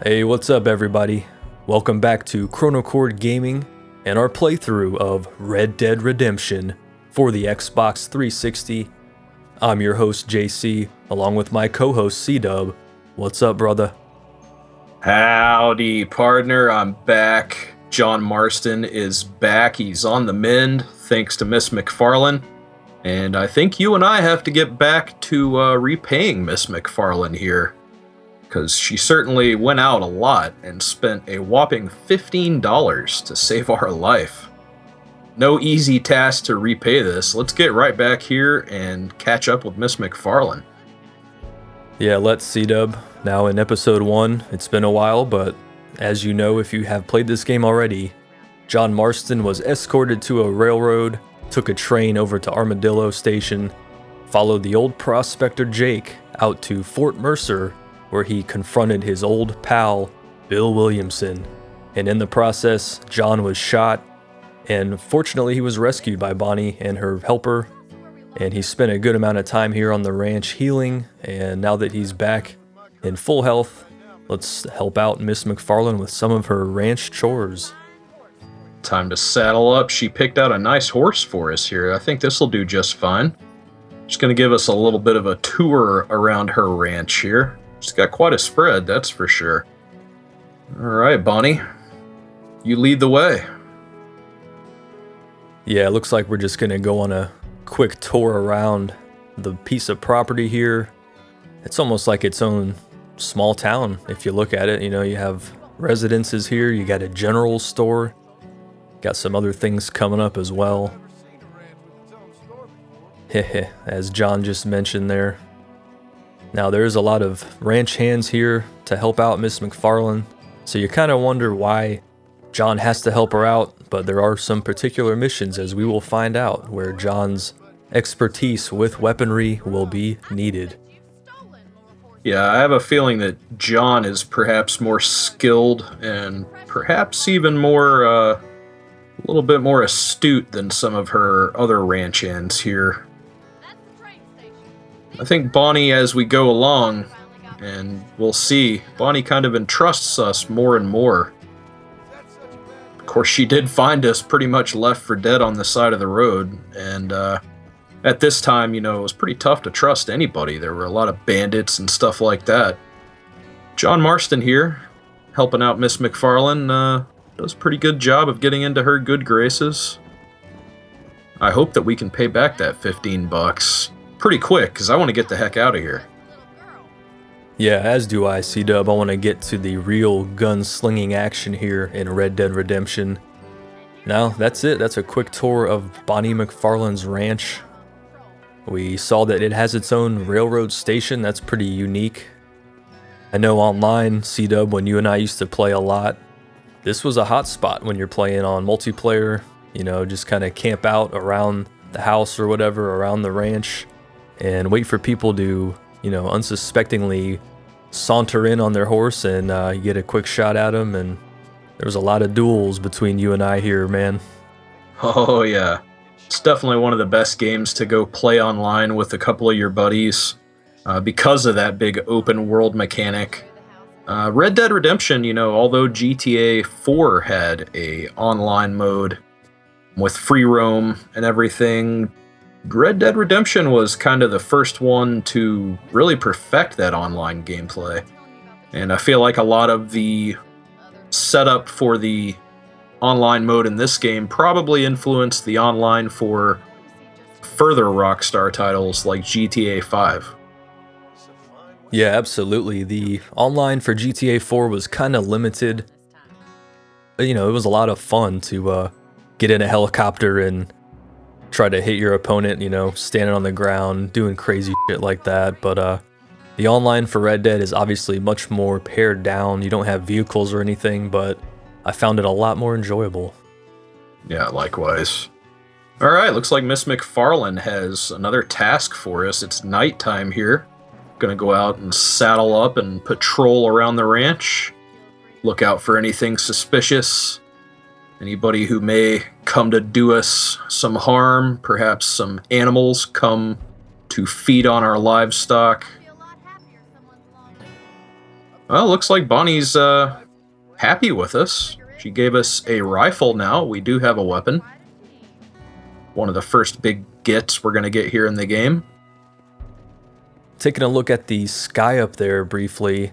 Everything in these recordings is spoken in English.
Hey, what's up everybody? Welcome back to Chronocord Gaming and our playthrough of Red Dead Redemption for the Xbox 360. I'm your host JC, along with my co-host C-Dub. What's up, brother? Howdy, partner. I'm back. John Marston is back. He's on the mend, thanks to Miss McFarlane. And I think you and I have to get back to repaying Miss McFarlane here, because she certainly went out a lot and spent a whopping $15 to save our life. No easy task to repay this. Let's get right back here and catch up with Miss McFarlane. Yeah, let's C-Dub. Now in episode 1, it's been a while, but as you know if you have played this game already, John Marston was escorted to a railroad, took a train over to Armadillo Station, followed the old prospector Jake out to Fort Mercer, where he confronted his old pal, Bill Williamson. And in the process, John was shot, and fortunately he was rescued by Bonnie and her helper, and he spent a good amount of time here on the ranch healing, and now that he's back in full health, let's help out Miss McFarlane with some of her ranch chores. Time to saddle up. She picked out a nice horse for us here. I think this will do just fine. She's going to give us a little bit of a tour around her ranch here. She's got quite a spread, that's for sure. All right, Bonnie, you lead the way. Yeah, it looks like we're just going to go on a quick tour around the piece of property here. It's almost like its own small town if you look at it. You know, you have residences here, you got a general store, got some other things coming up as well. Heh, as John just mentioned there. Now there's a lot of ranch hands here to help out Miss McFarlane, so you kind of wonder why John has to help her out, but there are some particular missions, as we will find out, where John's expertise with weaponry will be needed. Yeah, I have a feeling that John is perhaps more skilled and perhaps even more, a little bit more astute than some of her other ranch hands here. I think Bonnie, as we go along, and we'll see, Bonnie kind of entrusts us more and more. Of course, she did find us pretty much left for dead on the side of the road, and at this time, you know, it was pretty tough to trust anybody. There were a lot of bandits and stuff like that. John Marston here, helping out Miss McFarlane, does a pretty good job of getting into her good graces. I hope that we can pay back that $15 pretty quick, because I want to get the heck out of here. Yeah, as do I, C-Dub. I want to get to the real gunslinging action here in Red Dead Redemption. Now, that's it. That's a quick tour of Bonnie McFarlane's ranch. We saw that it has its own railroad station. That's pretty unique. I know online, C-Dub, when you and I used to play a lot, this was a hot spot when you're playing on multiplayer. You know, just kind of camp out around the house or whatever, around the ranch, and wait for people to, you know, unsuspectingly saunter in on their horse, and you get a quick shot at them, and there was a lot of duels between you and I here, man. Oh yeah, it's definitely one of the best games to go play online with a couple of your buddies, because of that big open world mechanic. Red Dead Redemption, you know, although GTA 4 had a online mode with free roam and everything, Red Dead Redemption was kind of the first one to really perfect that online gameplay. And I feel like a lot of the setup for the online mode in this game probably influenced the online for further Rockstar titles like GTA 5. Yeah, absolutely. The online for GTA 4 was kind of limited. You know, it was a lot of fun to get in a helicopter and try to hit your opponent, you know, standing on the ground, doing crazy shit like that. But the online for Red Dead is obviously much more pared down. You don't have vehicles or anything, but I found it a lot more enjoyable. Yeah, likewise. All right, looks like Miss McFarlane has another task for us. It's nighttime here. Gonna go out and saddle up and patrol around the ranch. Look out for anything suspicious. Anybody who may come to do us some harm, perhaps some animals come to feed on our livestock. Well, looks like Bonnie's happy with us. She gave us a rifle now. We do have a weapon. One of the first big gets we're going to get here in the game. Taking a look at the sky up there briefly,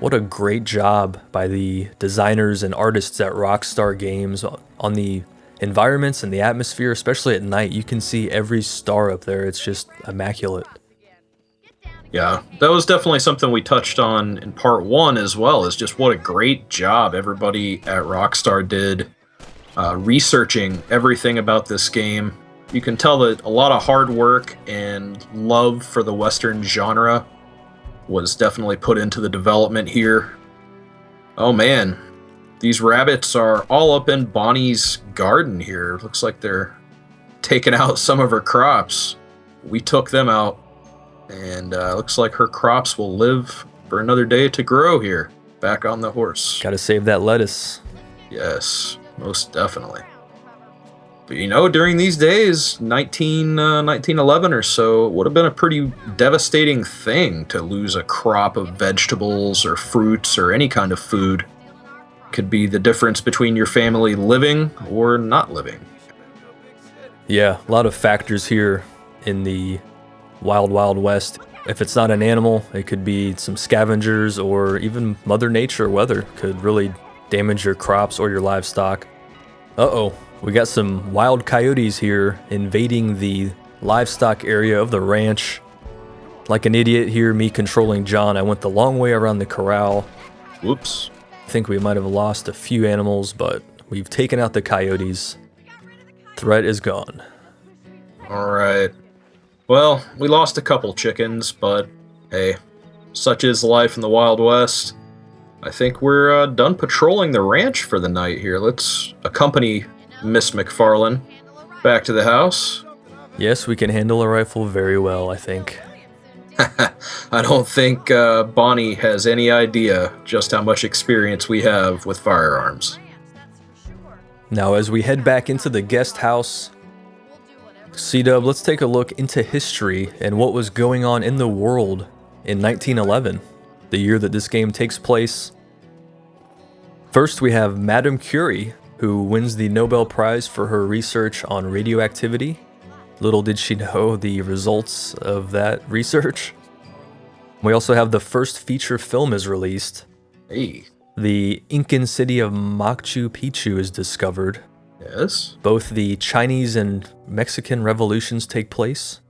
what a great job by the designers and artists at Rockstar Games on the environments and the atmosphere, especially at night. You can see every star up there. It's just immaculate. Yeah, that was definitely something we touched on in part one as well, is just what a great job everybody at Rockstar did researching everything about this game. You can tell that a lot of hard work and love for the Western genre was definitely put into the development here. Oh man, these rabbits are all up in Bonnie's garden here. Looks like they're taking out some of her crops. We took them out, and looks like her crops will live for another day to grow here. Back on the horse. Gotta save that lettuce. Yes, most definitely. But you know, during these days, 1911 or so, it would have been a pretty devastating thing to lose a crop of vegetables or fruits or any kind of food. Could be the difference between your family living or not living. Yeah, a lot of factors here in the Wild Wild West. If it's not an animal, it could be some scavengers, or even Mother Nature weather could really damage your crops or your livestock. Uh-oh, we got some wild coyotes here invading the livestock area of the ranch. Like an idiot here, me controlling John, I went the long way around the corral. Whoops. I think we might have lost a few animals, but we've taken out the coyotes. Threat is gone. All right. Well, we lost a couple chickens, but hey, such is life in the Wild West. I think we're done patrolling the ranch for the night here. Let's accompany Miss McFarlane back to the house. Yes, we can handle a rifle very well, I think. I don't think Bonnie has any idea just how much experience we have with firearms. Now, as we head back into the guest house, C-Dub, let's take a look into history and what was going on in the world in 1911, the year that this game takes place. First, we have Madame Curie, who wins the Nobel Prize for her research on radioactivity. Little did she know the results of that research. We also have the first feature film is released. Hey. The Incan city of Machu Picchu is discovered. Yes. Both the Chinese and Mexican revolutions take place.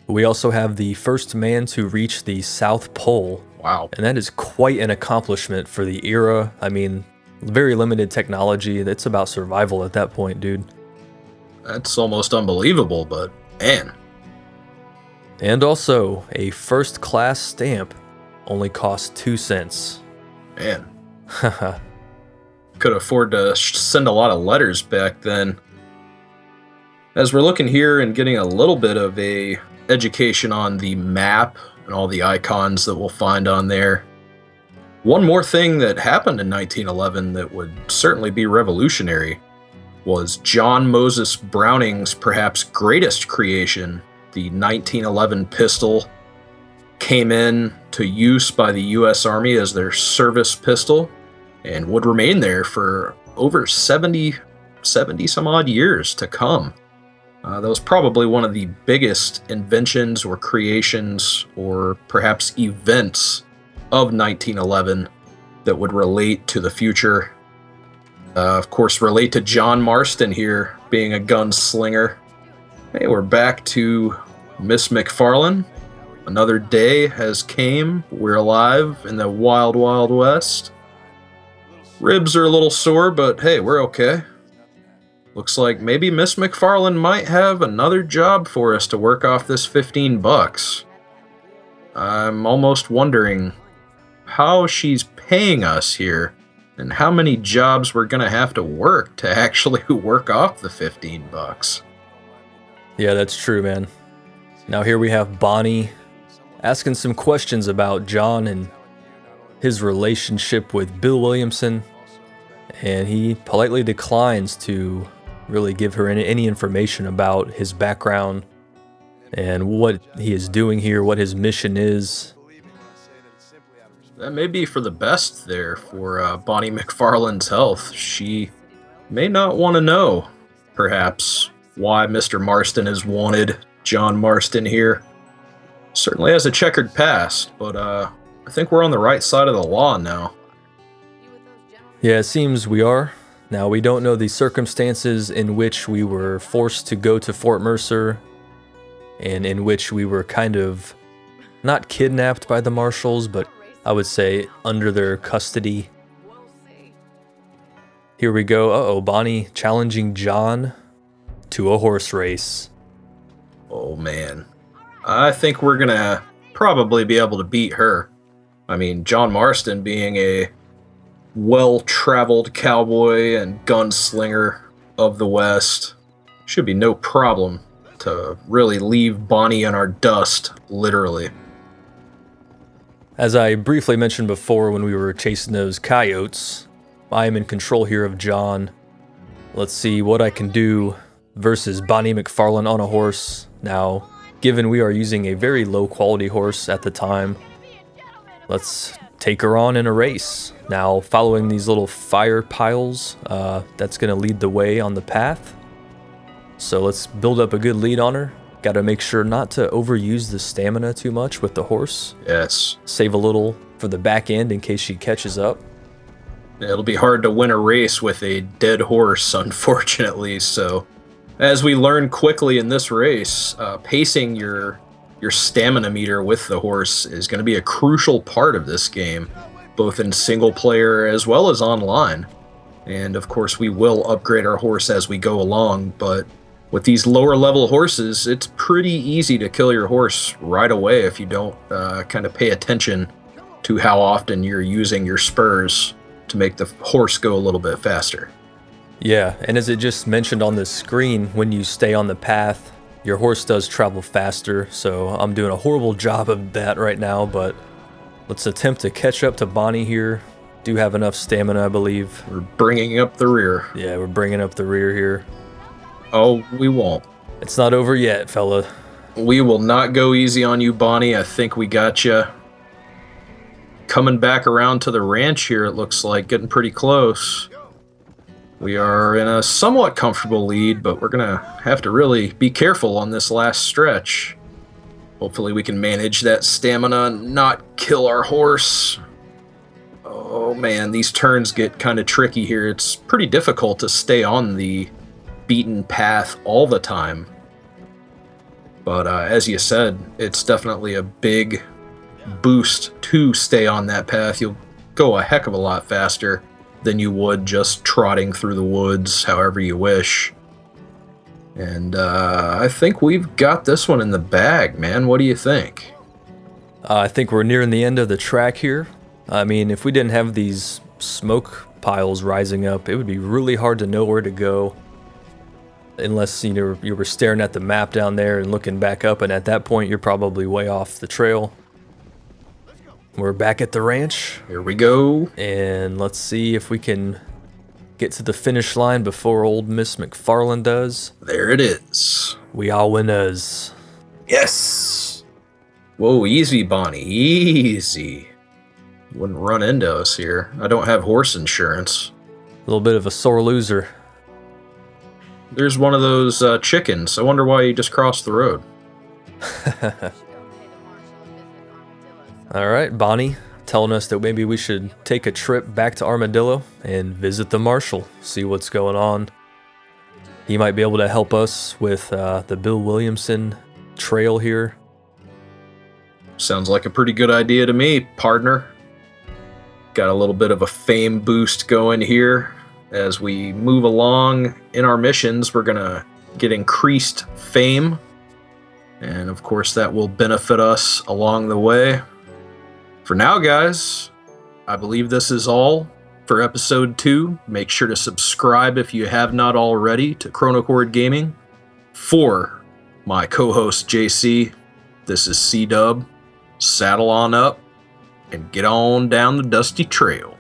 We also have the first man to reach the South Pole. Wow. And that is quite an accomplishment for the era. I mean, very limited technology. It's about survival at that point, dude. That's almost unbelievable, but man. And also, a first-class stamp only costs 2 cents. Man. Could afford to send a lot of letters back then. As we're looking here and getting a little bit of a education on the map and all the icons that we'll find on there. One more thing that happened in 1911 that would certainly be revolutionary was John Moses Browning's perhaps greatest creation, the 1911 pistol. Came in to use by the U.S. Army as their service pistol and would remain there for over 70 some odd years to come. That was probably one of the biggest inventions or creations or perhaps events of 1911 that would relate to the future. Of course, relate to John Marston here being a gunslinger. Hey, we're back to Miss McFarlane. Another day has came. We're alive in the wild, wild west. Ribs are a little sore, but hey, we're okay. Looks like maybe Miss McFarlane might have another job for us to work off this $15. I'm almost wondering how she's paying us here and how many jobs we're gonna have to work to actually work off the $15. Yeah, that's true, man. Now here we have Bonnie asking some questions about John and his relationship with Bill Williamson, and he politely declines to really give her any information about his background and what he is doing here, what his mission is. That may be for the best there for Bonnie McFarlane's health. She may not want to know, perhaps, why Mr. Marston has wanted John Marston here. Certainly has a checkered past, but I think we're on the right side of the law now. Yeah, it seems we are. Now, we don't know the circumstances in which we were forced to go to Fort Mercer, and in which we were kind of not kidnapped by the marshals, but I would say under their custody. Here we go. Uh-oh, Bonnie challenging John to a horse race. Oh man. I think we're gonna probably be able to beat her. I mean, John Marston being a well-traveled cowboy and gunslinger of the West should be no problem to really leave Bonnie in our dust, literally. As I briefly mentioned before when we were chasing those coyotes, I am in control here of John. Let's see what I can do versus Bonnie McFarlane on a horse. Now, given we are using a very low quality horse at the time, let's take her on in a race. Now, following these little fire piles, that's going to lead the way on the path. So let's build up a good lead on her. Got to make sure not to overuse the stamina too much with the horse. Yes. Save a little for the back end in case she catches up. It'll be hard to win a race with a dead horse, unfortunately. So, as we learn quickly in this race, pacing your stamina meter with the horse is going to be a crucial part of this game, both in single player as well as online. And of course, we will upgrade our horse as we go along, but with these lower level horses, it's pretty easy to kill your horse right away if you don't kind of pay attention to how often you're using your spurs to make the horse go a little bit faster. Yeah, and as it just mentioned on the screen, when you stay on the path, your horse does travel faster, so I'm doing a horrible job of that right now, but let's attempt to catch up to Bonnie here. Do have enough stamina, I believe. We're bringing up the rear. Yeah, we're bringing up the rear here. Oh, we won't. It's not over yet, fella. We will not go easy on you, Bonnie. I think we got you. Coming back around to the ranch here, it looks like, getting pretty close. We are in a somewhat comfortable lead, but we're going to have to really be careful on this last stretch. Hopefully we can manage that stamina and not kill our horse. Oh man, these turns get kind of tricky here. It's pretty difficult to stay on the beaten path all the time. But as you said, it's definitely a big boost to stay on that path. You'll go a heck of a lot faster than you would just trotting through the woods however you wish. And I think we've got this one in the bag, man. What do you think? I think we're nearing the end of the track here. I mean, if we didn't have these smoke piles rising up, it would be really hard to know where to go. Unless you were staring at the map down there and looking back up, and at that point you're probably way off the trail. We're back at the ranch. Here we go. And let's see if we can get to the finish line before old Miss McFarlane does. There it is. We are winners. Yes. Whoa, easy, Bonnie. Easy. Wouldn't run into us here. I don't have horse insurance. A little bit of a sore loser. There's one of those chickens. I wonder why you just crossed the road. All right, Bonnie, telling us that maybe we should take a trip back to Armadillo and visit the marshal, see what's going on. He might be able to help us with the Bill Williamson trail here. Sounds like a pretty good idea to me, partner. Got a little bit of a fame boost going here. As we move along in our missions, we're going to get increased fame. And of course, that will benefit us along the way. For now, guys, I believe this is all for episode 2. Make sure to subscribe if you have not already to Chronocord Gaming. For my co-host JC, this is C-Dub. Saddle on up and get on down the dusty trail.